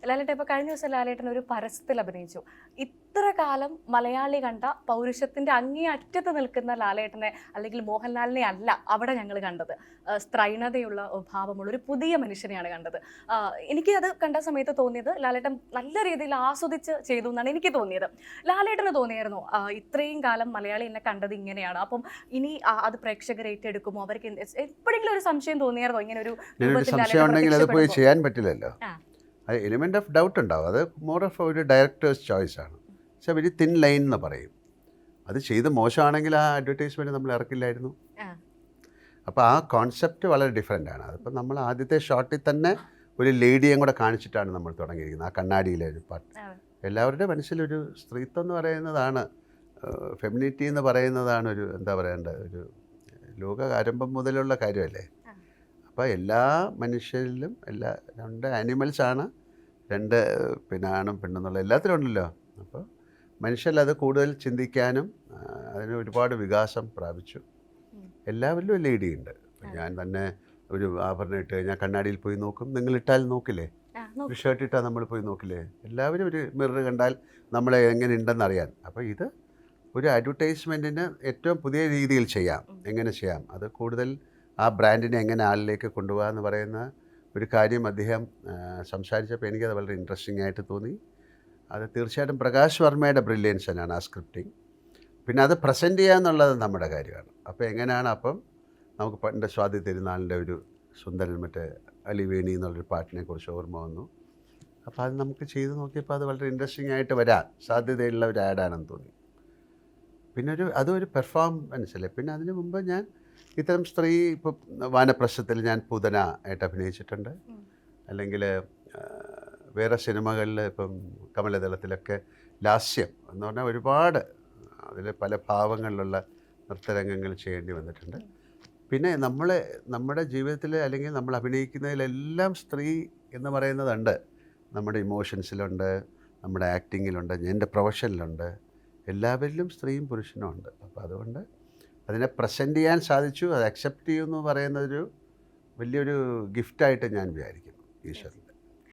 ലാലേട്ടൻ ഇപ്പോൾ കഴിഞ്ഞ ദിവസം ലാലേട്ടൻ ഒരു പരസ്യത്തിൽ അഭിനയിച്ചു. ഇത്ര കാലം മലയാളി കണ്ട പൗരുഷത്തിന്റെ അങ്ങേ അറ്റത്ത് നിൽക്കുന്ന ലാലേട്ടനെ അല്ലെങ്കിൽ മോഹൻലാലിനെ അല്ല അവിടെ ഞങ്ങൾ കണ്ടത്. സ്ത്രൈണതയുള്ള ഭാവമുള്ള ഒരു പുതിയ മനുഷ്യനെയാണ് കണ്ടത്. എനിക്ക് അത് കണ്ട സമയത്ത് തോന്നിയത് ലാലേട്ടൻ നല്ല രീതിയിൽ ആസ്വദിച്ച് ചെയ്തു എന്നാണ് എനിക്ക് തോന്നിയത്. ലാലേട്ടന് തോന്നിയായിരുന്നു ഇത്രയും കാലം മലയാളി എന്നെ കണ്ടത് ഇങ്ങനെയാണ്, അപ്പം ഇനി അത് പ്രേക്ഷകർ ഏറ്റെടുക്കുമോ, അവർക്ക് എപ്പോഴെങ്കിലും ഒരു സംശയം തോന്നിയായിരുന്നോ ഇങ്ങനെ ഒരു സംശയം ഉണ്ടെങ്കിൽ അത് പോയി ചെയ്യാൻ പറ്റില്ലല്ലോ. അത് എലിമെൻ്റ് ഓഫ് ഡൗട്ട് ഉണ്ടാവും. അത് മോർ ഓഫ് ഒരു ഡയറക്ടേഴ്സ് ചോയ്സ് ആണ്. പക്ഷേ വെരി തിൻ ലൈൻ എന്ന് പറയും. അത് ചെയ്ത് മോശമാണെങ്കിൽ ആ അഡ്വർടൈസ്മെൻറ്റ് നമ്മൾ ഇറക്കില്ലായിരുന്നു. അപ്പോൾ ആ കോൺസെപ്റ്റ് വളരെ ഡിഫറെൻ്റ് ആണ്. അതിപ്പോൾ നമ്മൾ ആദ്യത്തെ ഷോട്ടിൽ തന്നെ ഒരു ലേഡിയും കൂടെ കാണിച്ചിട്ടാണ് നമ്മൾ തുടങ്ങിയിരിക്കുന്നത്. ആ കണ്ണാടിയിലെ ഒരു പാട്ട് എല്ലാവരുടെ മനസ്സിലൊരു സ്ത്രീത്വം എന്ന് പറയുന്നതാണ്, ഫെമിനിറ്റി എന്ന് പറയുന്നതാണ് ഒരു എന്താ പറയേണ്ട ഒരു ലോക ആരംഭം മുതലുള്ള കാര്യമല്ലേ. അപ്പോൾ എല്ലാ മനുഷ്യരിലും രണ്ട് ആനിമൽസാണ്, പിന്നെ ആണും പെണ്ണെന്നുള്ള എല്ലാത്തിലും ഉണ്ടല്ലോ. അപ്പോൾ മനുഷ്യരത് കൂടുതൽ ചിന്തിക്കാനും അതിന് ഒരുപാട് വികാസം പ്രാപിച്ചു. എല്ലാവരിലും ഒരു ലേഡി ഉണ്ട്. ഞാൻ തന്നെ ഒരു ആഭരണം ഇട്ട് ഞാൻ കണ്ണാടിയിൽ പോയി നോക്കും. നിങ്ങളിട്ടാൽ നോക്കില്ലേ? ഒരു ഷർട്ട് ഇട്ടാൽ നമ്മൾ പോയി നോക്കില്ലേ? എല്ലാവരും ഒരു മിറർ കണ്ടാൽ നമ്മളെ എങ്ങനെ ഉണ്ടെന്നറിയാൻ. അപ്പോൾ ഇത് ഒരു അഡ്വർടൈസ്മെൻറ്റിന് ഏറ്റവും പുതിയ രീതിയിൽ ചെയ്യാം. എങ്ങനെ ചെയ്യാം, അത് കൂടുതൽ ആ ബ്രാൻഡിനെ എങ്ങനെ ആളിലേക്ക് കൊണ്ടുപോകാമെന്ന് പറയുന്ന ഒരു കാര്യം അദ്ദേഹം സംസാരിച്ചപ്പോൾ എനിക്കത് വളരെ ഇൻട്രസ്റ്റിംഗ് ആയിട്ട് തോന്നി. അത് തീർച്ചയായിട്ടും പ്രകാശ് വർമ്മയുടെ ബ്രില്യൻസ് തന്നെയാണ് ആ സ്ക്രിപ്റ്റിംഗ്. പിന്നെ അത് പ്രസൻറ്റ് ചെയ്യുക എന്നുള്ളത് നമ്മുടെ കാര്യമാണ്. അപ്പോൾ എങ്ങനെയാണ്, അപ്പം നമുക്ക് പണ്ട് സ്വാതി തിരുനാളിൻ്റെ ഒരു സുന്ദരൻ മറ്റേ അലിവേണി എന്നുള്ളൊരു പാട്ടിനെ കുറിച്ച് ഓർമ്മ വന്നു. അപ്പോൾ അത് നമുക്ക് ചെയ്ത് നോക്കിയപ്പോൾ അത് വളരെ ഇൻട്രസ്റ്റിംഗ് ആയിട്ട് വരാൻ സാധ്യതയുള്ള ഒരു ആഡാണെന്ന് തോന്നി. പിന്നെ അതൊരു പെർഫോമൻസ് അല്ലേ. പിന്നെ അതിന് മുമ്പ് ഞാൻ ഇത്തരം സ്ത്രീ ഇപ്പോൾ വാനപ്രസ്ഥത്തിൽ ഞാൻ പൂതന ആയിട്ട് അഭിനയിച്ചിട്ടുണ്ട്. അല്ലെങ്കിൽ വേറെ സിനിമകളിൽ ഇപ്പം കമലദളത്തിലൊക്കെ ലാസ്യം എന്ന് പറഞ്ഞാൽ ഒരുപാട് അതിൽ പല ഭാവങ്ങളിലുള്ള നൃത്തരംഗങ്ങൾ ചെയ്യേണ്ടി വന്നിട്ടുണ്ട്. പിന്നെ നമ്മുടെ ജീവിതത്തിൽ അല്ലെങ്കിൽ നമ്മൾ അഭിനയിക്കുന്നതിലെല്ലാം സ്ത്രീ എന്ന് പറയുന്നതുണ്ട്. നമ്മുടെ ഇമോഷൻസിലുണ്ട്, നമ്മുടെ ആക്ടിങ്ങിലുണ്ട്, എൻ്റെ പ്രൊഫഷനിലുണ്ട്, എല്ലാവരിലും സ്ത്രീയും പുരുഷനും ഉണ്ട്. അപ്പോൾ അതുകൊണ്ട് അതിനെ പ്രസൻറ്റ് ചെയ്യാൻ സാധിച്ചു. അത് അക്സെപ്റ്റ് ചെയ്യുമെന്ന് പറയുന്നതൊരു വലിയൊരു ഗിഫ്റ്റായിട്ട് ഞാൻ വിചാരിക്കുന്നു ഈശ്വരൻ.